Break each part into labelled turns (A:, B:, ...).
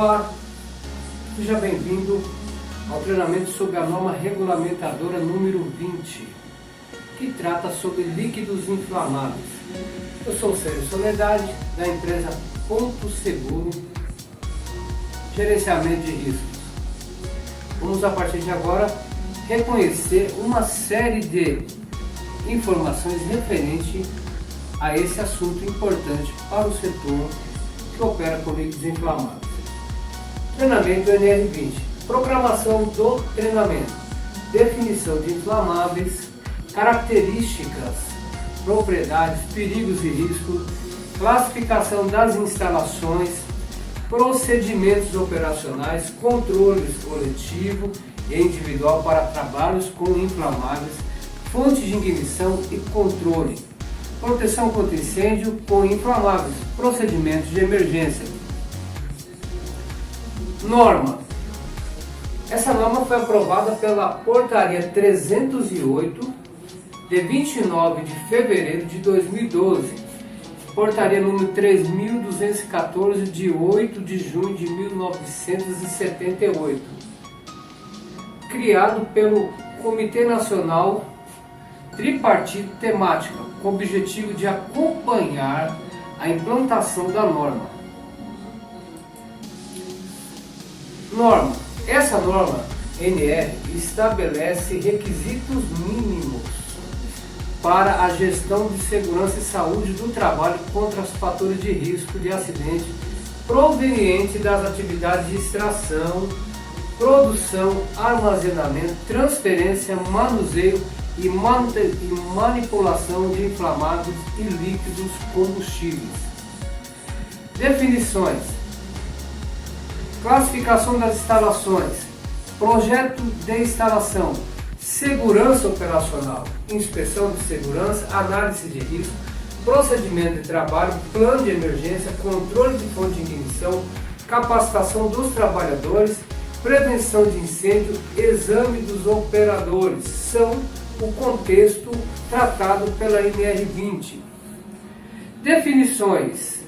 A: Olá, seja bem-vindo ao treinamento sobre a norma regulamentadora número 20, que trata sobre líquidos inflamáveis. Eu sou o Sérgio Soledade, da empresa Ponto Seguro, gerenciamento de riscos. Vamos a partir de agora reconhecer uma série de informações referentes a esse assunto importante para o setor que opera com líquidos inflamáveis. Treinamento NR20, programação do treinamento, definição de inflamáveis, características, propriedades, perigos e riscos, classificação das instalações, procedimentos operacionais, controles coletivo e individual para trabalhos com inflamáveis, fontes de ignição e controle, proteção contra incêndio com inflamáveis, procedimentos de emergência. Norma. Essa norma foi aprovada pela Portaria 308, de 29 de fevereiro de 2012, Portaria número 3.214, de 8 de junho de 1978, criado pelo Comitê Nacional Tripartite Temática, com o objetivo de acompanhar a implantação da norma. Norma. Essa norma NR estabelece requisitos mínimos para a gestão de segurança e saúde do trabalho contra os fatores de risco de acidente proveniente das atividades de extração, produção, armazenamento, transferência, manuseio e manipulação de inflamáveis e líquidos combustíveis. Definições: classificação das instalações, projeto de instalação, segurança operacional, inspeção de segurança, análise de risco, procedimento de trabalho, plano de emergência, controle de fonte de ignição, capacitação dos trabalhadores, prevenção de incêndio, exame dos operadores, são o contexto tratado pela NR20. Definições.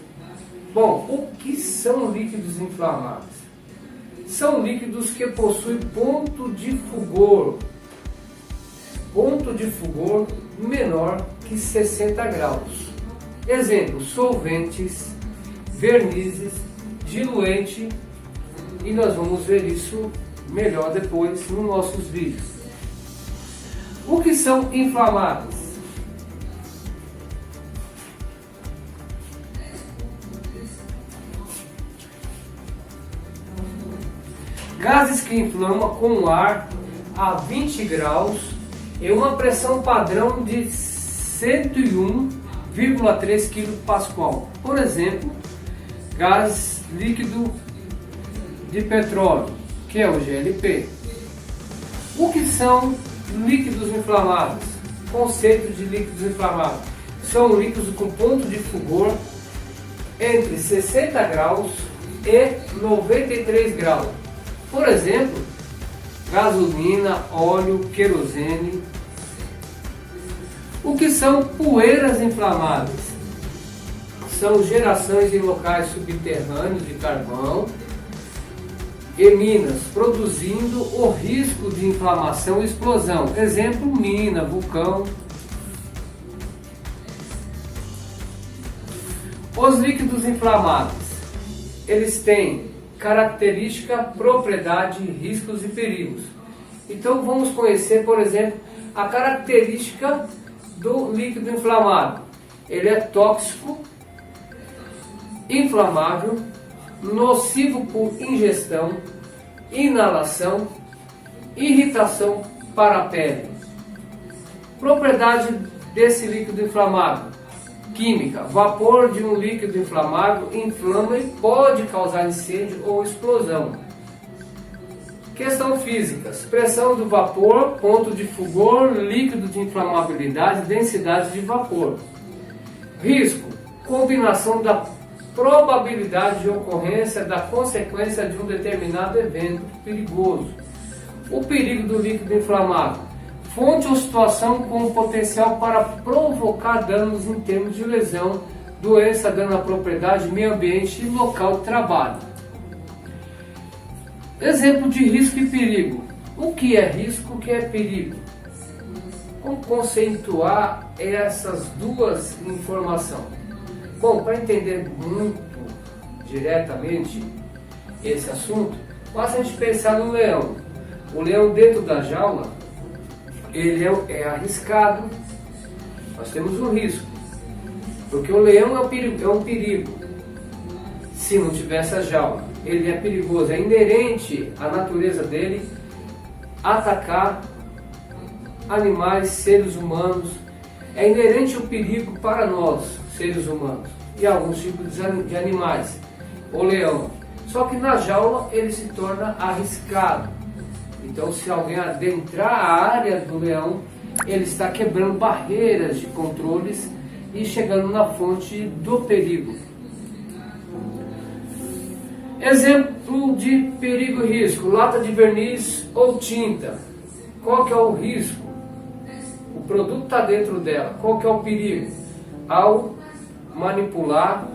A: Bom, o que são líquidos inflamáveis? São líquidos que possuem ponto de fugor menor que 60 graus. Exemplo: solventes, vernizes, diluente, e nós vamos ver isso melhor depois nos nossos vídeos. O que são inflamáveis? Gases que inflamam com ar a 20 graus e uma pressão padrão de 101,3 kPa. Por exemplo, gás líquido de petróleo, que é o GLP. O que são líquidos inflamáveis? Conceito de líquidos inflamáveis: são líquidos com ponto de fugor entre 60 graus e 93 graus. Por exemplo, gasolina, óleo, querosene. O que são poeiras inflamáveis? São gerações em locais subterrâneos de carvão e minas, produzindo o risco de inflamação e explosão. Exemplo: mina, vulcão. Os líquidos inflamáveis, eles têm característica, propriedade, riscos e perigos. Então vamos conhecer, por exemplo, a característica do líquido inflamável. Ele é tóxico, inflamável, nocivo por ingestão, inalação, irritação para a pele. Propriedade desse líquido inflamável: química. Vapor de um líquido inflamável inflama e pode causar incêndio ou explosão. Questão física: pressão do vapor, ponto de fugor, líquido de inflamabilidade, densidade de vapor. Risco: combinação da probabilidade de ocorrência da consequência de um determinado evento perigoso. O perigo do líquido inflamável: fonte ou situação com potencial para provocar danos em termos de lesão, doença, dano à propriedade, meio ambiente e local de trabalho. Exemplo de risco e perigo. O que é risco, o que é perigo? Como conceituar essas duas informações? Bom, para entender muito diretamente esse assunto, basta a gente pensar no leão. O leão dentro da jaula, ele é arriscado, nós temos um risco, porque o leão é um perigo. Se não tivesse a jaula, ele é perigoso, é inerente à natureza dele atacar animais, seres humanos, é inerente o perigo para nós, seres humanos, e alguns tipos de animais, o leão. Só que na jaula ele se torna arriscado. Então, se alguém adentrar a área do leão, ele está quebrando barreiras de controles e chegando na fonte do perigo. Exemplo de perigo e risco: lata de verniz ou tinta. Qual que é o risco? O produto está dentro dela. Qual que é o perigo? Ao manipular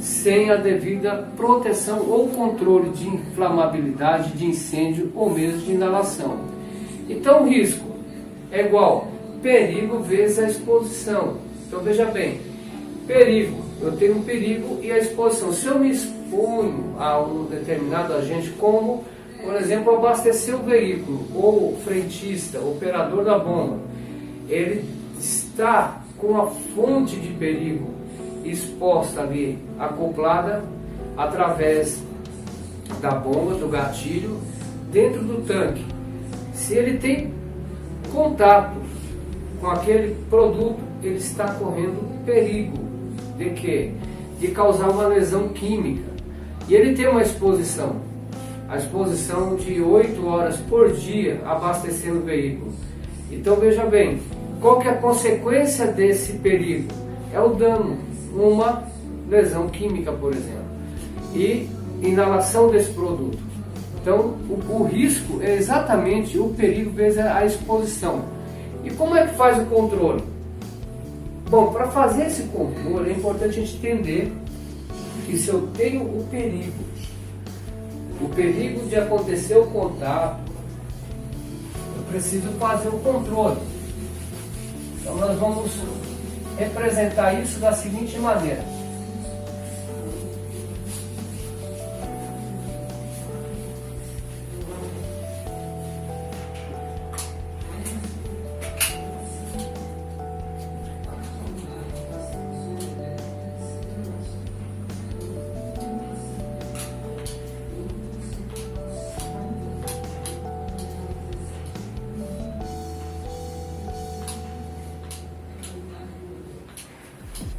A: sem a devida proteção ou controle de inflamabilidade, de incêndio ou mesmo de inalação. Então o risco é igual perigo vezes a exposição. Então veja bem, perigo, eu tenho um perigo e a exposição. Se eu me exponho a um determinado agente, como por exemplo abastecer o veículo, ou o frentista, o operador da bomba, ele está com a fonte de perigo exposta ali, acoplada através da bomba, do gatilho, dentro do tanque. Se ele tem contato com aquele produto, ele está correndo perigo de quê? De causar uma lesão química. E ele tem uma exposição, a exposição de 8 horas por dia abastecendo o veículo. Então veja bem, qual que é a consequência desse perigo? É o dano, uma lesão química, por exemplo, e inalação desse produto. Então o risco é exatamente o perigo vezes a exposição. E como é que faz o controle? Bom, para fazer esse controle é importante a gente entender que se eu tenho o perigo de acontecer o contato, eu preciso fazer o controle. Então nós vamos representar isso da seguinte maneira.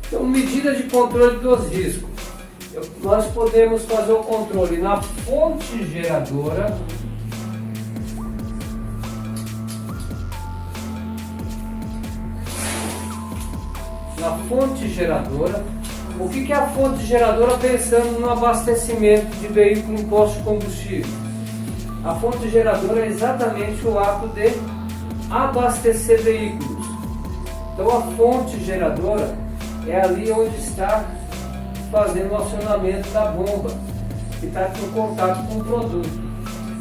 A: Então, medidas de controle dos riscos. Nós podemos fazer o controle na fonte geradora, O que é a fonte geradora pensando no abastecimento de veículo em posto de combustível? A fonte geradora é exatamente o ato de abastecer veículos. Então a fonte geradora é ali onde está fazendo o acionamento da bomba, que está em contato com o produto.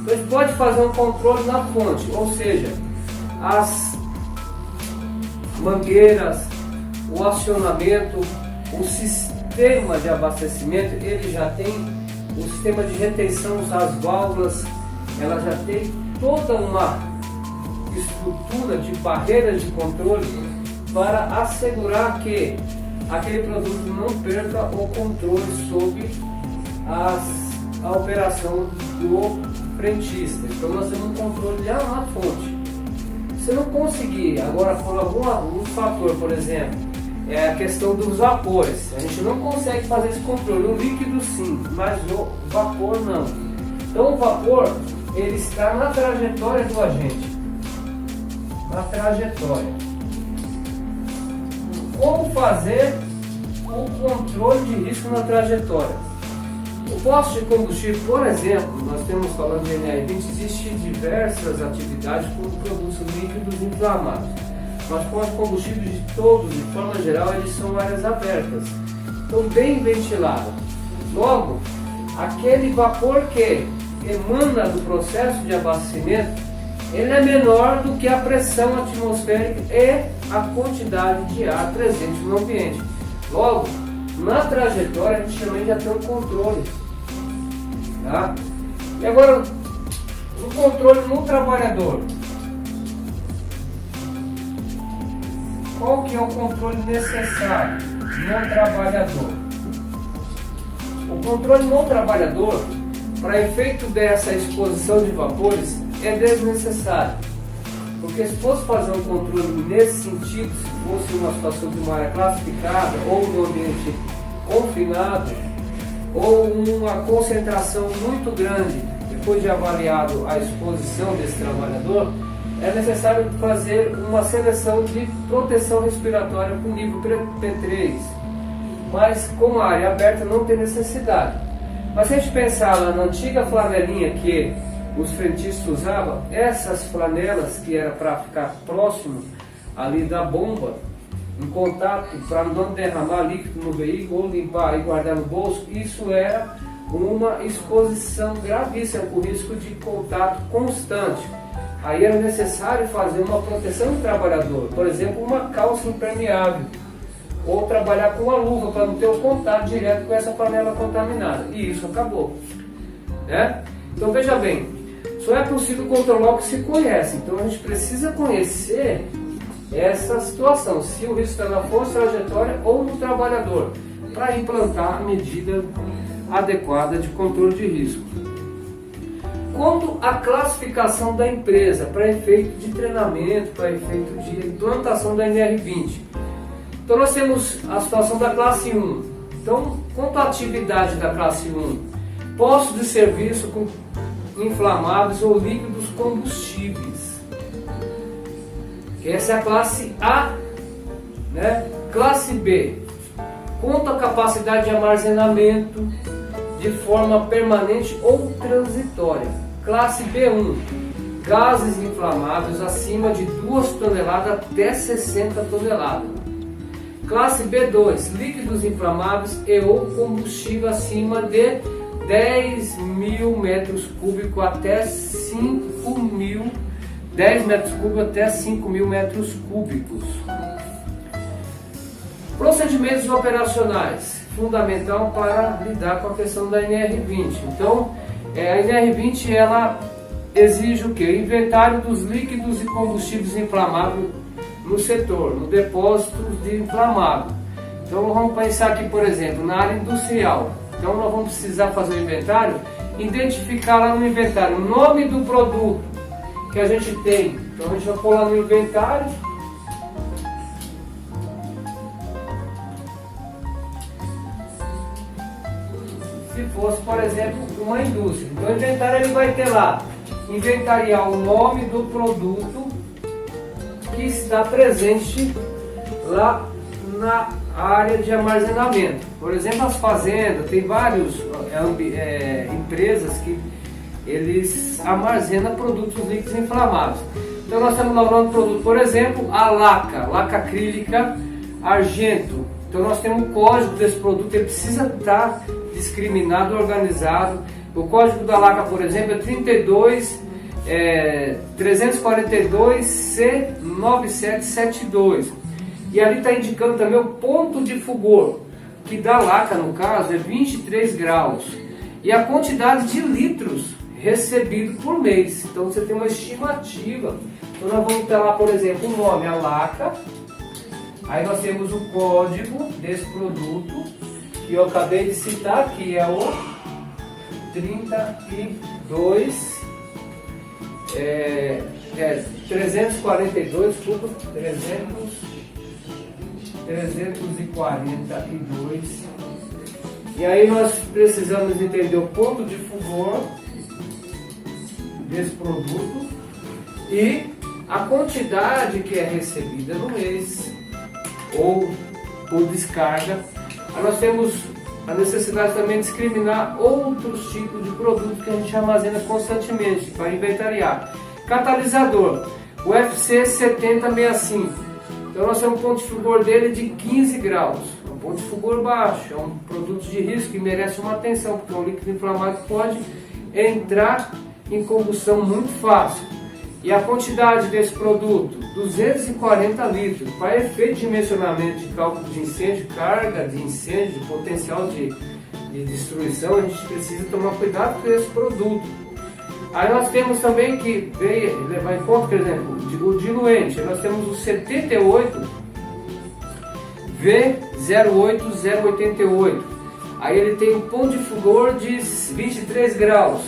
A: Então a gente pode fazer um controle na fonte, ou seja, as mangueiras, o acionamento, o sistema de abastecimento, ele já tem o sistema de retenção das válvulas, ela já tem toda uma estrutura de barreiras de controle para assegurar que aquele produto não perca o controle sobre a operação do frentista. Então nós temos um controle lá na fonte. Se não conseguir, agora por algum fator, por exemplo, é a questão dos vapores, a gente não consegue fazer esse controle. O líquido sim, mas o vapor não. Então o vapor, ele está na trajetória do agente, na trajetória. Como fazer o controle de risco na trajetória? O posto de combustível, por exemplo, nós temos falando de NR20, existem diversas atividades com produtos líquidos inflamados. Mas postos de combustível de todos, de forma geral, eles são áreas abertas, então bem ventiladas. Logo, aquele vapor que emana do processo de abastecimento, ele é menor do que a pressão atmosférica e a quantidade de ar presente no ambiente. Logo, na trajetória a gente também já tem um controle. Tá? E agora, o controle no trabalhador. Qual que é o controle necessário no trabalhador? O controle no trabalhador, para efeito dessa exposição de vapores, é desnecessário. Porque se fosse fazer um controle nesse sentido, se fosse uma situação de uma área classificada, ou no ambiente confinado, ou uma concentração muito grande, depois de avaliado a exposição desse trabalhador, é necessário fazer uma seleção de proteção respiratória com nível P3. Mas como a área aberta não tem necessidade. Mas se a gente pensar lá na antiga flanelinha que os frentistas usavam, essas flanelas que era para ficar próximo ali da bomba, em contato para não derramar líquido no veículo ou limpar e guardar no bolso, isso era uma exposição gravíssima com risco de contato constante. Aí era necessário fazer uma proteção do trabalhador, por exemplo, uma calça impermeável, ou trabalhar com a luva para não ter o contato direto com essa panela contaminada. E isso acabou. Né? Então veja bem, só é possível controlar o que se conhece. Então a gente precisa conhecer essa situação, se o risco está na força trajetória ou no trabalhador, para implantar a medida adequada de controle de risco. Quanto à classificação da empresa para efeito de treinamento, para efeito de implantação da NR20. Então nós temos a situação da classe 1. Então, quanto à atividade da classe 1, postos de serviço com inflamáveis ou líquidos combustíveis. Essa é a classe A, né? Classe B, quanto à capacidade de armazenamento de forma permanente ou transitória. Classe B1, gases inflamáveis acima de 2 toneladas até 60 toneladas. Classe B2, líquidos inflamáveis e ou combustível acima de 10.000 metros cúbicos até 5.000, 10 metros cúbicos até 5.000 metros cúbicos. Procedimentos operacionais, fundamental para lidar com a questão da NR20. Então, a NR20 ela exige o que? Inventário dos líquidos e combustíveis inflamáveis no setor, no depósito de inflamável. Então vamos pensar aqui, por exemplo, na área industrial. Então nós vamos precisar fazer o inventário, identificar lá no inventário o nome do produto que a gente tem. Então a gente vai pôr lá no inventário. Se fosse, por exemplo, uma indústria. Então o inventário ele vai ter lá, inventariar o nome do produto que está presente lá na área de armazenamento. Por exemplo, as fazendas, tem várias empresas que eles armazenam produtos líquidos inflamáveis. Então nós estamos lá o nome do produto, por exemplo, a laca acrílica argento. Então nós temos o código desse produto, ele precisa estar discriminado, organizado. O código da laca, por exemplo, é 342C9772 e ali está indicando também o ponto de fulgor, que da laca no caso é 23 graus, e a quantidade de litros recebido por mês. Então você tem uma estimativa. Então nós vamos ter lá, por exemplo, o nome, a laca, aí nós temos o código desse produto que eu acabei de citar, que é o 342, desculpa, 342. E aí nós precisamos entender o ponto de fulgor desse produto e a quantidade que é recebida no mês ou por descarga. Aí nós temos a necessidade também de discriminar outros tipos de produtos que a gente armazena constantemente para inventariar. Catalisador, o FC7065. Então nós temos um ponto de fulgor dele de 15 graus. É um ponto de fulgor baixo, é um produto de risco que merece uma atenção, porque é um líquido inflamável que pode entrar em combustão muito fácil. E a quantidade desse produto, 240 litros, para efeito de dimensionamento de cálculo de incêndio, carga de incêndio, potencial de destruição, a gente precisa tomar cuidado com esse produto. Aí nós temos também que levar em conta, por exemplo, o diluente. Nós temos o 78 V08088. Aí ele tem um ponto de fulgor de 23 graus.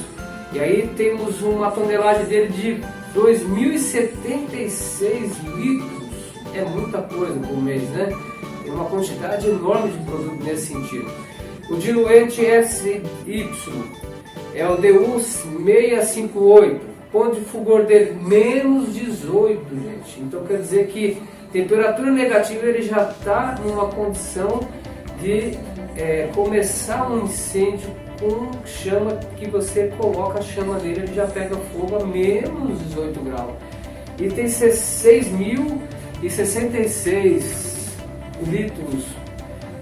A: E aí temos uma tonelagem dele de 2.076 litros. É muita coisa por mês, né? Tem uma quantidade enorme de produto nesse sentido. O diluente SY é o DU658, ponto de fulgor dele menos 18, gente. Então quer dizer que temperatura negativa ele já está numa condição de começar um incêndio com chama, que você coloca a chama nele, ele já pega fogo a menos 18 graus. E tem 6.066 litros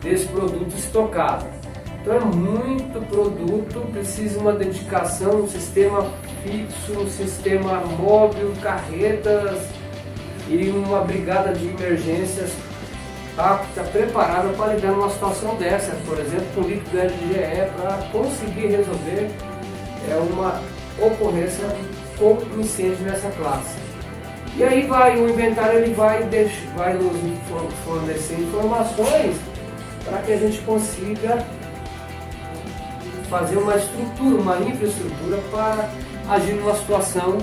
A: desse produto estocado. Então é muito produto, precisa de uma dedicação, um sistema fixo, um sistema móvel, carretas e uma brigada de emergências apta, preparada para lidar numa situação dessa, por exemplo, com líquido LGE, para conseguir resolver uma ocorrência com incêndio nessa classe. E aí o inventário ele vai nos fornecer informações para que a gente consiga fazer uma estrutura, uma infraestrutura para agir numa situação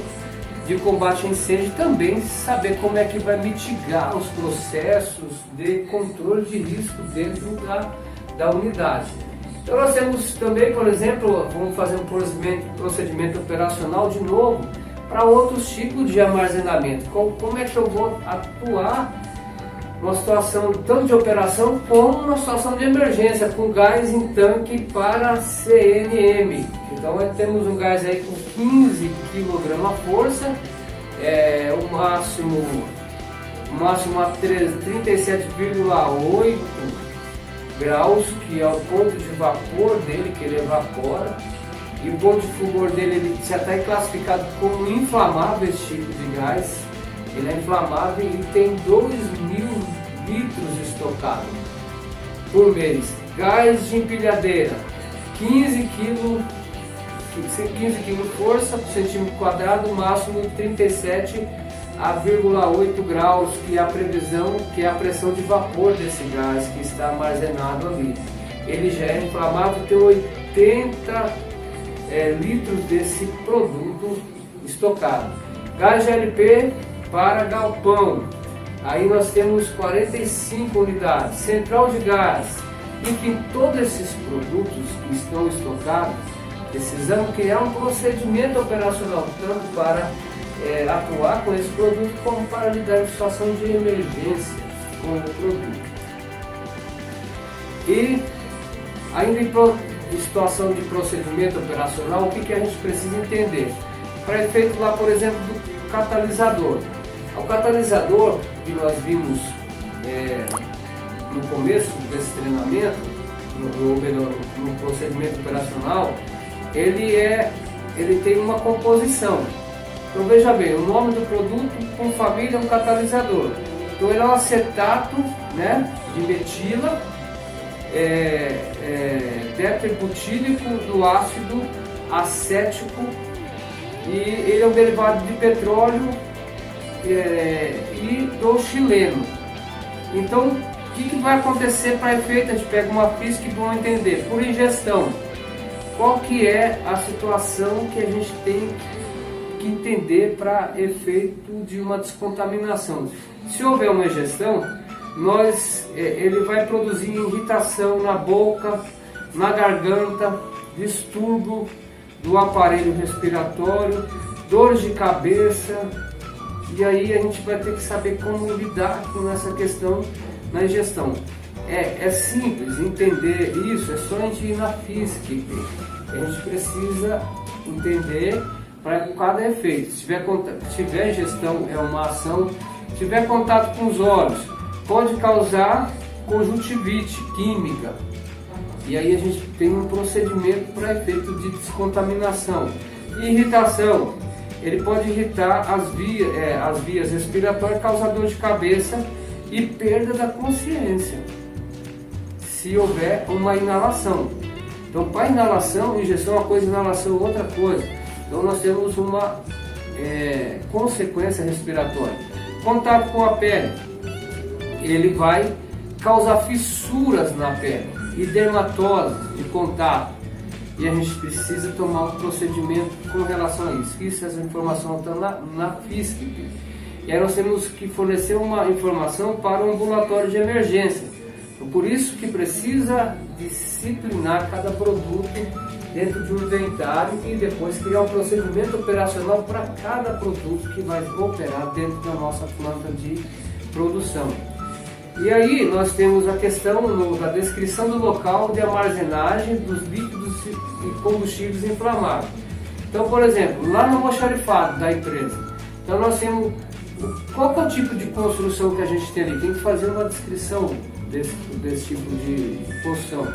A: de combate a incêndio, também saber como é que vai mitigar os processos de controle de risco dentro da unidade. Então nós temos também, por exemplo, vamos fazer um procedimento operacional de novo para outros tipos de armazenamento. Como é que eu vou atuar numa situação tanto de operação como numa situação de emergência, com gás em tanque para CNM. Então temos um gás aí com 15 kg a força, o máximo a 37,8 graus, que é o ponto de vapor dele, que ele evapora, e o ponto de fulgor dele ele já está classificado como inflamável. Esse tipo de gás, ele é inflamável e tem 2.000 litros estocado por mês. Gás de empilhadeira, 15 kg força por centímetro quadrado, máximo de 37,8 graus, que é a previsão, que é a pressão de vapor desse gás que está armazenado ali. Ele já é inflamável, tem 80 litros desse produto estocado. Gás GLP para galpão, aí nós temos 45 unidades. Central de gás, enfim, todos esses produtos que estão estocados, precisamos criar um procedimento operacional tanto para atuar com esse produto como para lidar em situação de emergência com o produto. E ainda em situação de procedimento operacional, o que a gente precisa entender? Para efeito lá, por exemplo, do catalisador. O catalisador que nós vimos no começo desse treinamento, no procedimento operacional, ele tem uma composição. Então veja bem, o nome do produto com família é um catalisador. Então ele é um acetato, né, de metila, tetrabutílico do ácido acético, e ele é um derivado de petróleo e do xileno. Então o que vai acontecer para efeito? A gente pega uma física e vamos entender por ingestão. Qual que é a situação que a gente tem que entender para efeito de uma descontaminação? Se houver uma ingestão, ele vai produzir irritação na boca, na garganta, distúrbio do aparelho respiratório, dores de cabeça, e aí a gente vai ter que saber como lidar com essa questão na ingestão. É simples entender isso, é só a gente ir na física. A gente precisa entender para cada efeito. Se tiver ingestão, é uma ação. Se tiver contato com os olhos, pode causar conjuntivite química. E aí a gente tem um procedimento para efeito de descontaminação. Irritação, ele pode irritar as vias respiratórias, causar dor de cabeça e perda da consciência, se houver uma inalação. Então, para inalação, injeção é uma coisa, inalação é outra coisa. Então, nós temos uma consequência respiratória. Contato com a pele, ele vai causar fissuras na pele e dermatose de contato. E a gente precisa tomar um procedimento com relação a isso. Isso, essa informação está na FISC. E aí nós temos que fornecer uma informação para o ambulatório de emergência. Então, por isso que precisa disciplinar cada produto dentro de um inventário e depois criar um procedimento operacional para cada produto que vai operar dentro da nossa planta de produção. E aí nós temos a questão da descrição do local de armazenagem dos líquidos e combustíveis inflamáveis. Então, por exemplo, lá no almoxarifado da empresa, então nós temos qual que é o tipo de construção que a gente tem ali. Tem que fazer uma descrição desse tipo de construção.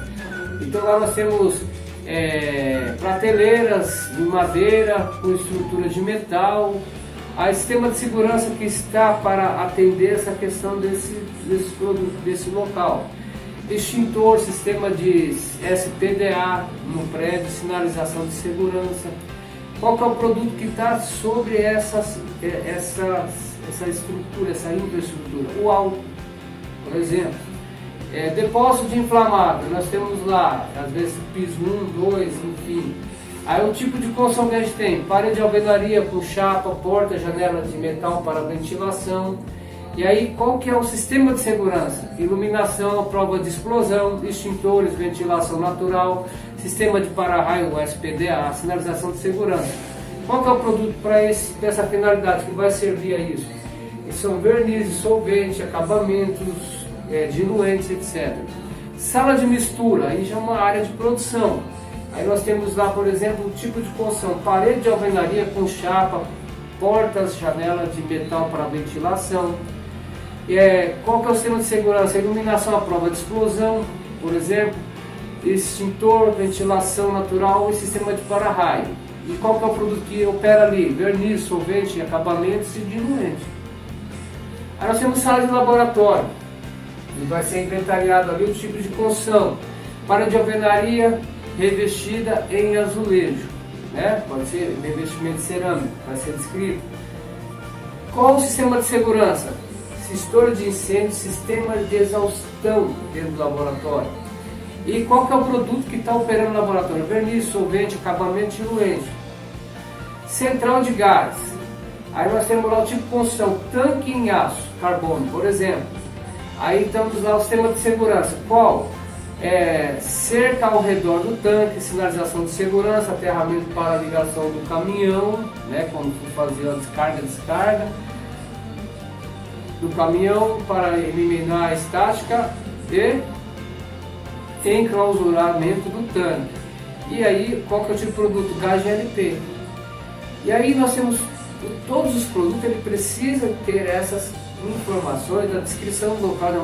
A: Então lá nós temos prateleiras de madeira com estrutura de metal, a sistema de segurança que está para atender essa questão desse local, extintor, sistema de SPDA no prédio, sinalização de segurança. Qual que é o produto que está sobre essa estrutura, essa infraestrutura? O álcool, por exemplo. Depósito de inflamável, nós temos lá, às vezes piso 1, 2, enfim. Aí o tipo de construção que a gente tem: parede de alvenaria com chapa, porta, janela de metal para ventilação. E aí qual que é o sistema de segurança? Iluminação, prova de explosão, extintores, ventilação natural, sistema de para-raio, o SPDA, sinalização de segurança. Qual que é o produto para essa finalidade que vai servir a isso? São vernizes, solvente, acabamentos, diluentes, etc. Sala de mistura, aí já é uma área de produção. Aí nós temos lá, por exemplo, o tipo de construção: parede de alvenaria com chapa, portas, janela de metal para ventilação. Qual que é o sistema de segurança? Iluminação à prova de explosão, por exemplo, extintor, ventilação natural e sistema de para-raio. E qual que é o produto que opera ali? Verniz, solvente, acabamentos e diluente. Aí nós temos sala de laboratório, e vai ser inventariado ali o tipo de construção: parede de alvenaria revestida em azulejo, né? Pode ser revestimento cerâmico, vai ser descrito. Qual o sistema de segurança? Extintor de incêndio, sistema de exaustão dentro do laboratório. E qual que é o produto que está operando no laboratório? Verniz, solvente, acabamento diluente. Central de gás. Aí nós temos lá o tipo de construção: tanque em aço, carbono, por exemplo. Aí estamos lá o sistema de segurança. Qual? Cerca ao redor do tanque, sinalização de segurança, aterramento para a ligação do caminhão, né, quando for fazer a descarga do caminhão para eliminar a estática e enclausuramento do tanque. E aí, qual que é o tipo de produto? Gás GLP. E aí nós temos todos os produtos, ele precisa ter essas informações da descrição do local de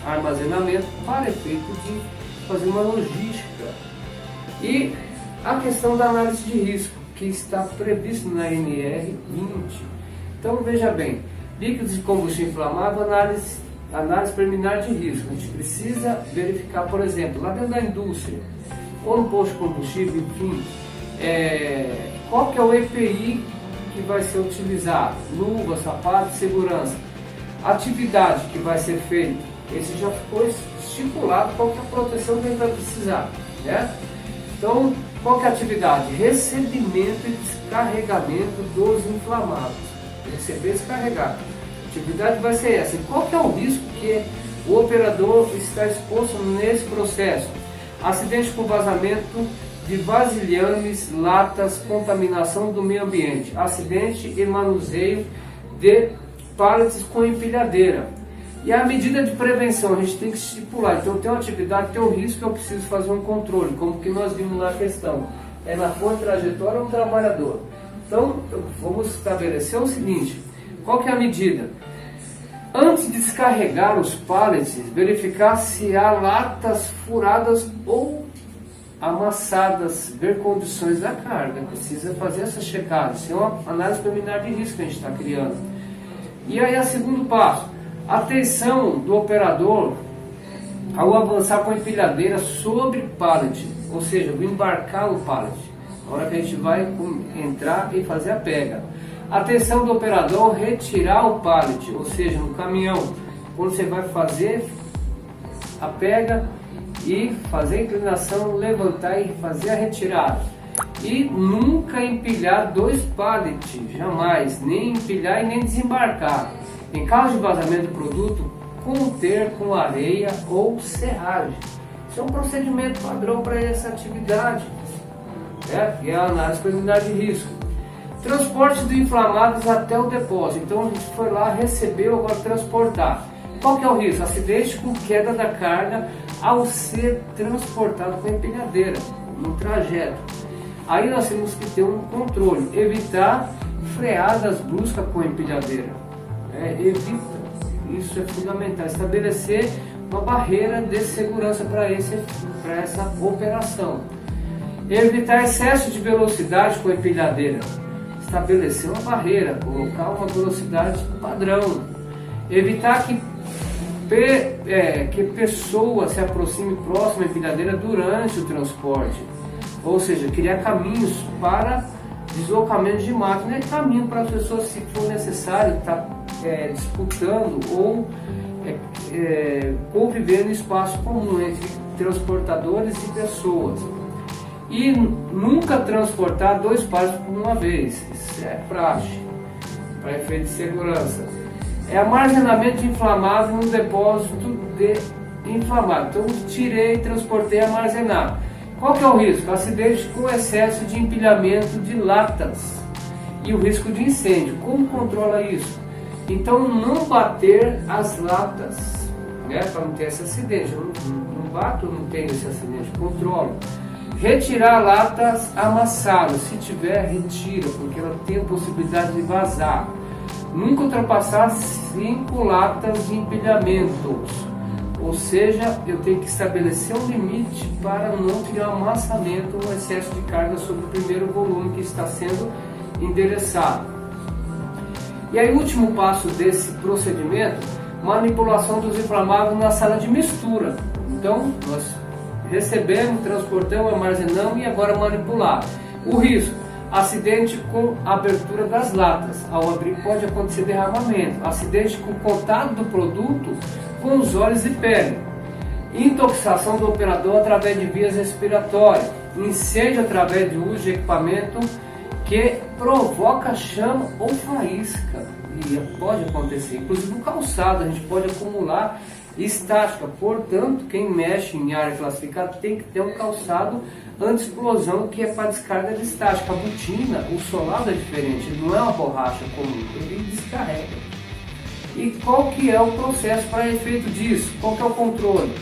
A: armazenamento para efeito de fazer uma logística. E a questão da análise de risco, que está previsto na NR 20. Então veja bem, líquidos de combustível inflamável, análise preliminar de risco. A gente precisa verificar, por exemplo, lá dentro da indústria ou no posto de combustível, enfim, qual que é o EPI que vai ser utilizado: luva, sapato, segurança. Atividade que vai ser feita, esse já ficou estipulado qual que é a proteção que ele vai precisar, né? Então, qual que é a atividade? Recebimento e descarregamento dos inflamáveis. Receber e descarregar. A atividade vai ser essa. E qual que é o risco que o operador está exposto nesse processo? Acidente com vazamento de vasilhames, latas, contaminação do meio ambiente. Acidente e manuseio de pallets com empilhadeira. E a medida de prevenção, a gente tem que estipular. Então tem uma atividade, tem um risco, eu preciso fazer um controle, como que nós vimos na questão. Na fonte trajetória ou no trabalhador. Então vamos estabelecer o seguinte: qual que é a medida? Antes de descarregar os pallets, verificar se há latas furadas ou amassadas, ver condições da carga. Precisa fazer essa checagem. Isso é uma análise preliminar de risco que a gente está criando. E aí, o segundo passo, atenção do operador ao avançar com a empilhadeira sobre pallet, ou seja, embarcar o pallet, na hora que a gente vai entrar e fazer a pega. Atenção do operador ao retirar o pallet, ou seja, no caminhão, quando você vai fazer a pega e fazer a inclinação, levantar e fazer a retirada. E nunca empilhar 2 pallets, jamais, nem empilhar e nem desembarcar. Em caso de vazamento do produto, conter com areia ou serragem. Isso é um procedimento padrão para essa atividade, que é a análise preliminar de risco. Transporte de inflamados até o depósito. Então a gente foi lá, recebeu, agora transportar. Qual que é o risco? Acidente com queda da carga ao ser transportado com a empilhadeira no trajeto. Aí nós temos que ter um controle, evitar freadas bruscas com a empilhadeira. Evita. Isso é fundamental, estabelecer uma barreira de segurança para essa operação. Evitar excesso de velocidade com a empilhadeira. Estabelecer uma barreira, colocar uma velocidade padrão. Evitar que pessoa se aproxime próximo à empilhadeira durante o transporte. Ou seja, criar caminhos para deslocamento de máquina e caminho para as pessoas, se for necessário, estar disputando ou conviver no espaço comum entre transportadores e pessoas. E nunca transportar 2 pallets por uma vez, isso é praxe, para efeito de segurança. Armazenamento de inflamável no depósito de inflamável. Então tirei, transportei, armazenar. Qual que é o risco? Acidente com excesso de empilhamento de latas e o risco de incêndio. Como controla isso? Então não bater as latas, para não ter esse acidente. Eu não bato, não tenho esse acidente, controlo. Retirar latas amassadas, se tiver, retira, porque ela tem a possibilidade de vazar. Nunca ultrapassar 5 latas de empilhamentos, ou seja, eu tenho que estabelecer um limite para não criar um amassamento ou excesso de carga sobre o primeiro volume que está sendo endereçado. E aí, o último passo desse procedimento, manipulação dos inflamáveis na sala de mistura. Então, nós recebemos, transportamos, armazenamos e agora manipular. O risco: acidente com abertura das latas. Ao abrir pode acontecer derramamento. Acidente com contato do produto com os olhos e pele. Intoxicação do operador através de vias respiratórias. Incêndio através de uso de equipamento que provoca chama ou faísca. E pode acontecer. Inclusive no calçado a gente pode acumular estática. Portanto, quem mexe em área classificada tem que ter um calçado anti-explosão, que é para descarga de estática. A botina, o solado é diferente, ele não é uma borracha comum, ele descarrega. E qual que é o processo para efeito disso? Qual que é o controle?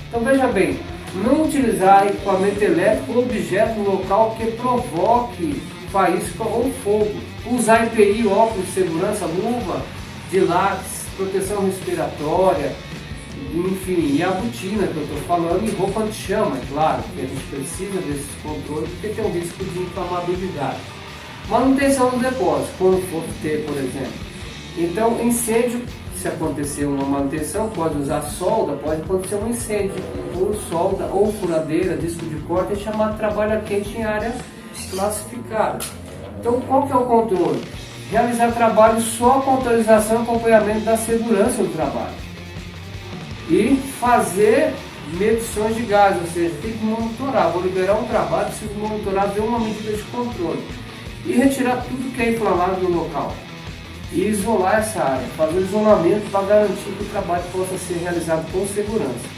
A: Então veja bem, não utilizar equipamento elétrico ou objeto no local que provoque faísca ou fogo. Usar EPI, óculos de segurança, luva de látex, proteção respiratória, enfim, e a botina que eu estou falando, e roupa anti-chama, é claro, que a gente precisa desses controles porque tem um risco de inflamabilidade. Manutenção do depósito, quando for ter, por exemplo. Então, incêndio, se acontecer uma manutenção, pode usar solda, pode acontecer um incêndio por solda ou furadeira, disco de corte, é chamado trabalho quente em área classificada. Então, qual que é o controle? Realizar trabalho só com autorização e acompanhamento da segurança do trabalho. E fazer medições de gás, ou seja, tem que monitorar. Vou liberar um trabalho, preciso monitorar, ver uma medida de controle. E retirar tudo que é inflamável do local. E isolar essa área, fazer isolamento para garantir que o trabalho possa ser realizado com segurança.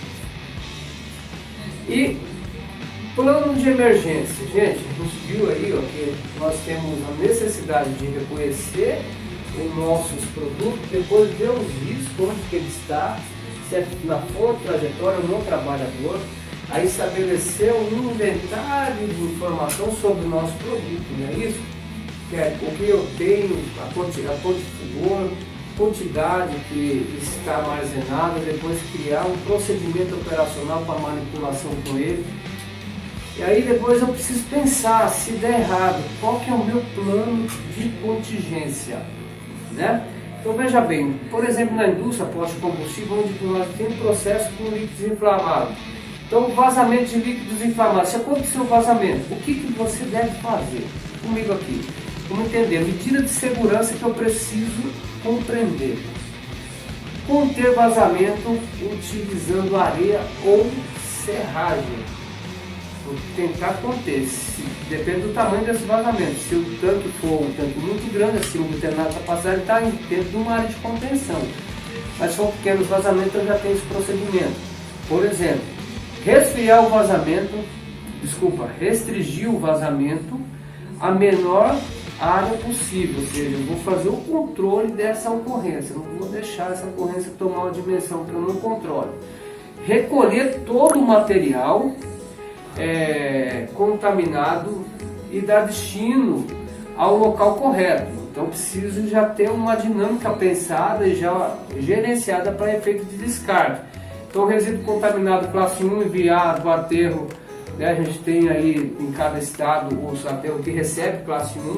A: E plano de emergência. Gente, a gente viu aí que nós temos a necessidade de reconhecer os nossos produtos, depois ver os riscos, onde que ele está, se é na fonte, trajetória ou no trabalhador, aí estabelecer um inventário de informação sobre o nosso produto, não é isso? Que é o que eu tenho, a fonte de flor, quantidade que está armazenada, depois criar um procedimento operacional para manipulação com ele. E aí depois eu preciso pensar, se der errado, qual que é o meu plano de contingência, né? Então veja bem, por exemplo, na indústria posto de combustível, onde nós temos processo com líquidos inflamáveis. Então, vazamento de líquidos inflamáveis. Se acontecer o vazamento, o que você deve fazer? Comigo aqui. Vamos entender. Medida de segurança que eu preciso compreender. Conter vazamento utilizando areia ou serragem. Vou tentar conter. Depende do tamanho desse vazamento. Se o tanque for um tanque muito grande, assim, uma determinada capacidade, está dentro de uma área de contenção. Mas se for pequenos vazamentos, eu já tenho esse procedimento. Por exemplo, restringir o vazamento a menor área possível, ou seja, eu vou fazer o controle dessa ocorrência, não vou deixar essa ocorrência tomar uma dimensão que eu não controlo. Recolher todo o material contaminado e dar destino ao local correto. Então preciso já ter uma dinâmica pensada e já gerenciada para efeito de descarte. Então, resíduo contaminado classe 1 enviado do aterro, né, a gente tem aí em cada estado o aterro que recebe classe 1,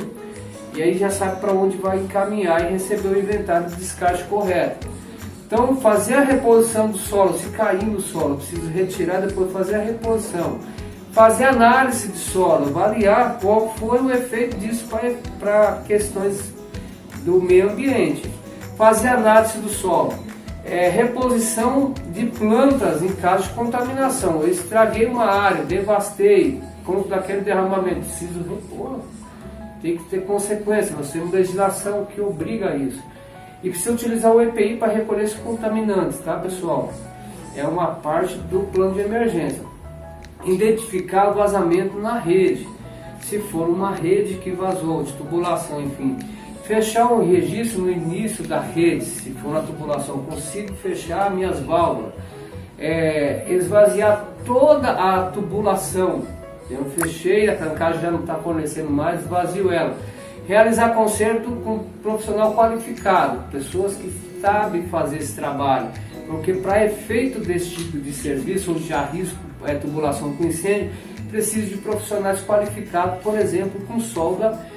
A: e aí já sabe para onde vai encaminhar e receber o inventário de descarte correto. Então, fazer a reposição do solo, se cair no solo, preciso retirar, depois fazer a reposição. Fazer análise de solo, avaliar qual foi o efeito disso para questões do meio ambiente. Fazer análise do solo. Reposição de plantas em caso de contaminação. Eu estraguei uma área, devastei, como daquele derramamento, preciso repor. Tem que ter consequência, nós temos legislação que obriga a isso. E precisa utilizar o EPI para recolher esses contaminantes, tá, pessoal? É uma parte do plano de emergência. Identificar o vazamento na rede, se for uma rede que vazou, de tubulação, enfim. Fechar um registro no início da rede, se for na tubulação, consigo fechar minhas válvulas. Esvaziar toda a tubulação. Eu fechei, a tancagem já não está fornecendo mais, esvazio ela. Realizar conserto com um profissional qualificado, pessoas que sabem fazer esse trabalho. Porque para efeito desse tipo de serviço, onde há risco, tubulação com incêndio, preciso de profissionais qualificados, por exemplo, com solda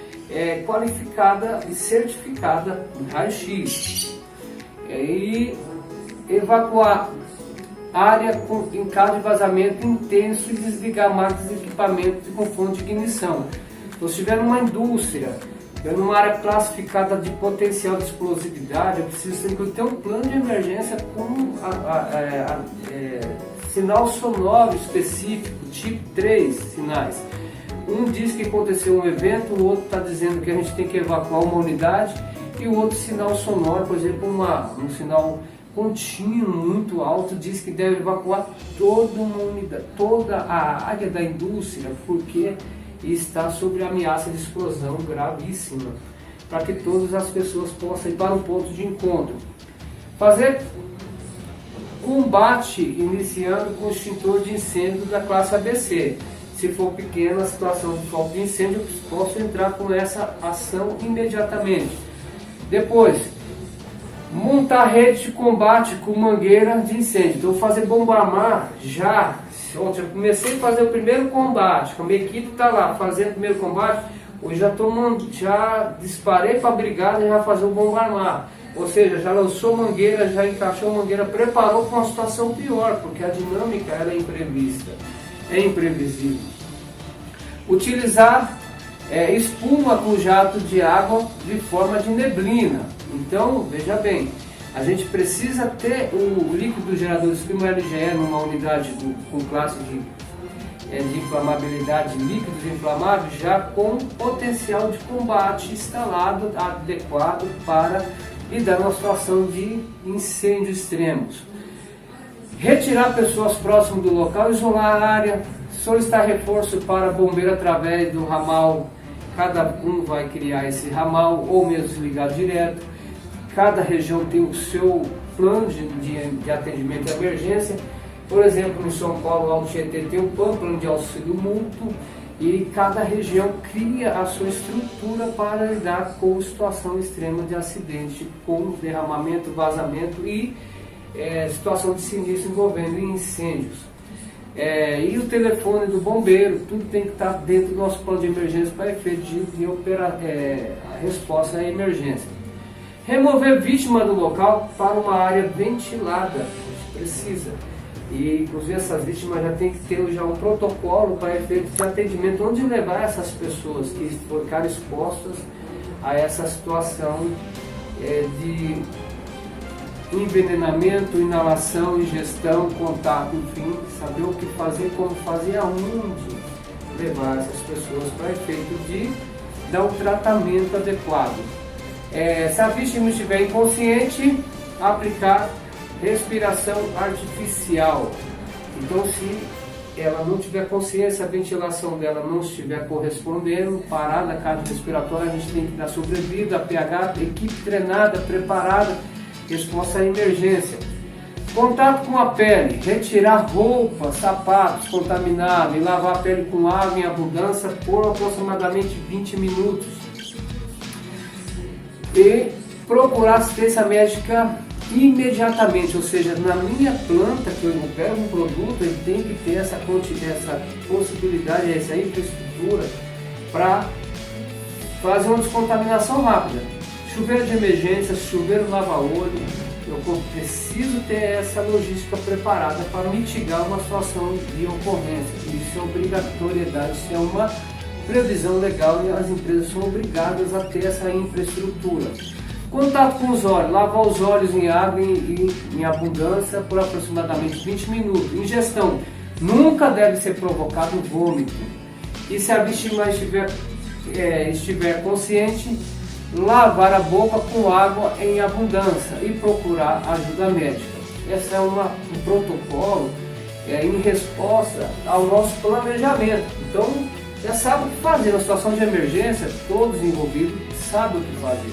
A: qualificada e certificada em raio-x. E evacuar área em caso de vazamento intenso e desligar máquinas e equipamentos com fonte de ignição. Então, se estiver numa indústria, numa área classificada de potencial de explosividade, eu preciso ter um plano de emergência com sinal sonoro específico, tipo 3 sinais. Um diz que aconteceu um evento, o outro está dizendo que a gente tem que evacuar uma unidade, e o outro sinal sonoro, por exemplo, um sinal contínuo muito alto, diz que deve evacuar toda uma unidade, toda a área da indústria, porque está sob ameaça de explosão gravíssima, para que todas as pessoas possam ir para um ponto de encontro. Fazer combate iniciando com o extintor de incêndio da classe ABC. Se for pequena a situação de foco de incêndio, eu posso entrar com essa ação imediatamente. Depois, montar rede de combate com mangueira de incêndio. Então, fazer bomba-mar já. Ontem eu comecei a fazer o primeiro combate, a minha equipe está lá fazendo o primeiro combate, hoje já disparei para a brigada e já fazer o bomba-mar. Ou seja, já lançou mangueira, já encaixou mangueira, preparou para uma situação pior, porque a dinâmica ela é imprevista, é imprevisível. Utilizar espuma com jato de água de forma de neblina. Então, veja bem, a gente precisa ter o líquido gerador de espuma LGE numa unidade com classe de inflamabilidade de líquidos inflamáveis, já com potencial de combate instalado adequado para lidar numa situação de incêndio extremos. Retirar pessoas próximas do local, isolar a área, solicitar reforço para bombeiro através do ramal. Cada um vai criar esse ramal ou mesmo desligar direto. Cada região tem o seu plano de atendimento de emergência. Por exemplo, em São Paulo, Alto Tietê tem o plano de auxílio mútuo. e cada região cria a sua estrutura para lidar com situação extrema de acidente, com derramamento, vazamento e situação de sinistro envolvendo incêndios. E o telefone do bombeiro, tudo tem que estar dentro do nosso plano de emergência para efeito de resposta à emergência. Remover vítima do local para uma área ventilada, a gente precisa. E inclusive essas vítimas já tem que ter já um protocolo para efeito de atendimento, onde levar essas pessoas que ficaram expostas a essa situação de envenenamento, inalação, ingestão, contato, enfim, saber o que fazer, como fazer, aonde levar essas pessoas para efeito de dar um tratamento adequado. Se a vítima estiver inconsciente, aplicar respiração artificial. Então, se ela não tiver consciência, a ventilação dela não estiver correspondendo, parada cardiorrespiratória, a gente tem que dar sobrevida, pH, equipe treinada, preparada, resposta à emergência. Contato com a pele, retirar roupas, sapatos contaminados e lavar a pele com água em abundância por aproximadamente 20 minutos. E procurar assistência médica imediatamente, ou seja, na minha planta que eu pego um produto, ele tem que ter essa possibilidade, essa infraestrutura para fazer uma descontaminação rápida. Chuveiro de emergência, chuveiro lava-olho, eu preciso ter essa logística preparada para mitigar uma situação de ocorrência. Isso é obrigatoriedade, isso é uma previsão legal e as empresas são obrigadas a ter essa infraestrutura. Contato com os olhos, lavar os olhos em água em abundância por aproximadamente 20 minutos. Ingestão, nunca deve ser provocado vômito. E se a vítima estiver consciente, lavar a boca com água em abundância e procurar ajuda médica. Esse é um protocolo em resposta ao nosso planejamento. Então, já sabe o que fazer. Na situação de emergência, todos envolvidos sabem o que fazer.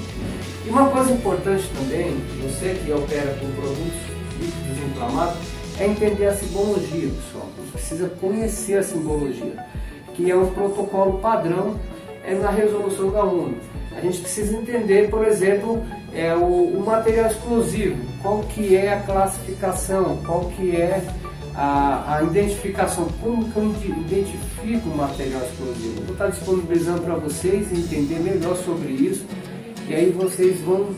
A: E uma coisa importante também, você que opera com produtos líquidos inflamados, é entender a simbologia, pessoal. Você precisa conhecer a simbologia, que é um protocolo padrão na resolução da ONU. A gente precisa entender, por exemplo, o material explosivo, qual que é a classificação, qual que é a identificação, como que eu identifico o material explosivo. Eu vou estar disponibilizando para vocês entender melhor sobre isso. E aí vocês vão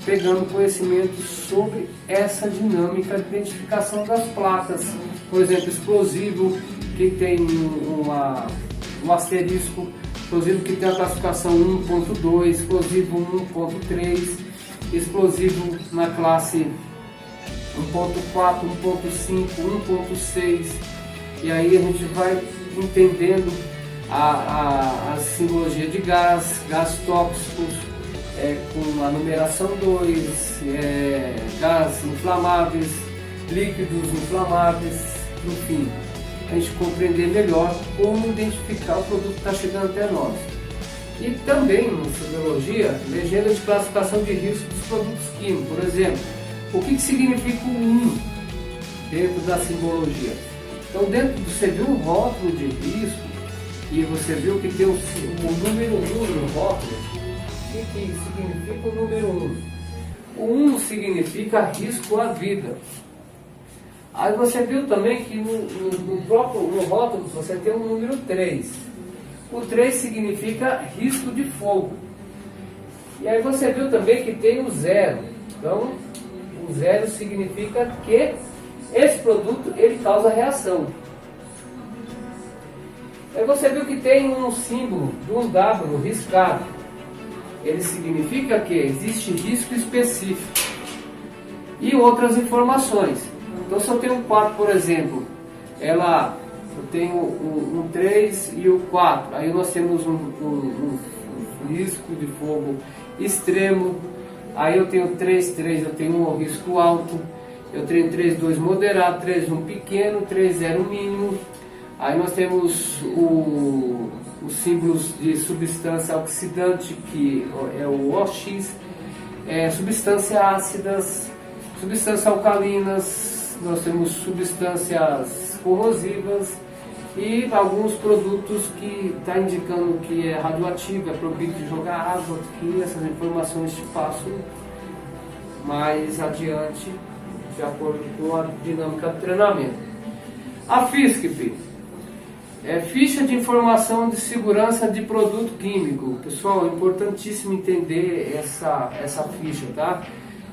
A: pegando conhecimento sobre essa dinâmica de identificação das placas. Por exemplo, explosivo que tem um asterisco, explosivo que tem a classificação 1.2, explosivo 1.3, explosivo na classe 1.4, 1.5, 1.6. E aí a gente vai entendendo a simbologia de gás tóxicos, com a numeração 2, gás inflamáveis, líquidos inflamáveis, enfim, a gente compreender melhor como identificar o produto que está chegando até nós. E também, na simbologia, legenda de classificação de risco dos produtos químicos, por exemplo, o que significa o 1 dentro da simbologia. Então, você viu o rótulo de risco e você viu que tem o número 1 no rótulo. O que significa o número 1? O 1 significa risco à vida. Aí você viu também que no rótulo você tem o número 3. O 3 significa risco de fogo. E aí você viu também que tem o 0. Então, o 0 significa que esse produto ele causa reação. Aí você viu que tem um símbolo de um W riscado. Ele significa que existe risco específico e outras informações. Então, se eu tenho um 4, por exemplo, eu tenho um 3 e o 4, aí nós temos um risco de fogo extremo. Aí eu tenho 3, eu tenho um risco alto, eu tenho 3, 2 moderado, 3, 1 pequeno, 3, 0 mínimo. Aí nós temos os símbolos de substância oxidante, que é o OX, substâncias ácidas, substâncias alcalinas, nós temos substâncias corrosivas e alguns produtos que está indicando que é radioativo, é proibido de jogar água, que essas informações te passo mais adiante, de acordo com a dinâmica do treinamento. A FISCP é ficha de informação de segurança de produto químico. Pessoal, é importantíssimo entender essa ficha, tá?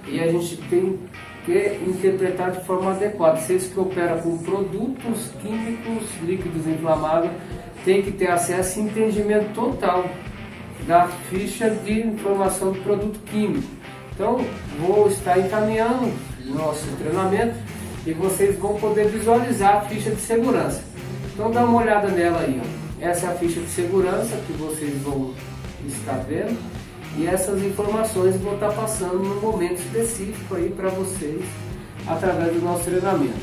A: E a gente tem que interpretar de forma adequada. Vocês que operam com produtos químicos, líquidos inflamáveis, tem que ter acesso e entendimento total da ficha de informação do produto químico. Então, vou estar encaminhando nosso treinamento e vocês vão poder visualizar a ficha de segurança. Então, dá uma olhada nela aí, ó. Essa é a ficha de segurança que vocês vão estar vendo e essas informações vão estar passando num momento específico aí para vocês através do nosso treinamento.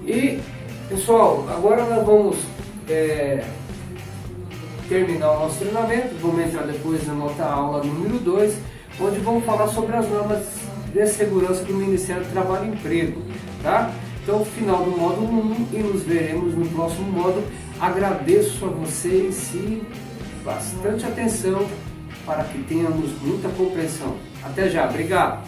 A: E, pessoal, agora nós vamos terminar o nosso treinamento, vamos entrar depois na nossa aula número 2, onde vamos falar sobre as normas de segurança do Ministério do Trabalho e Emprego, tá? Então, final do módulo 1 e nos veremos no próximo módulo. Agradeço a vocês e bastante atenção para que tenhamos muita compreensão. Até já, obrigado!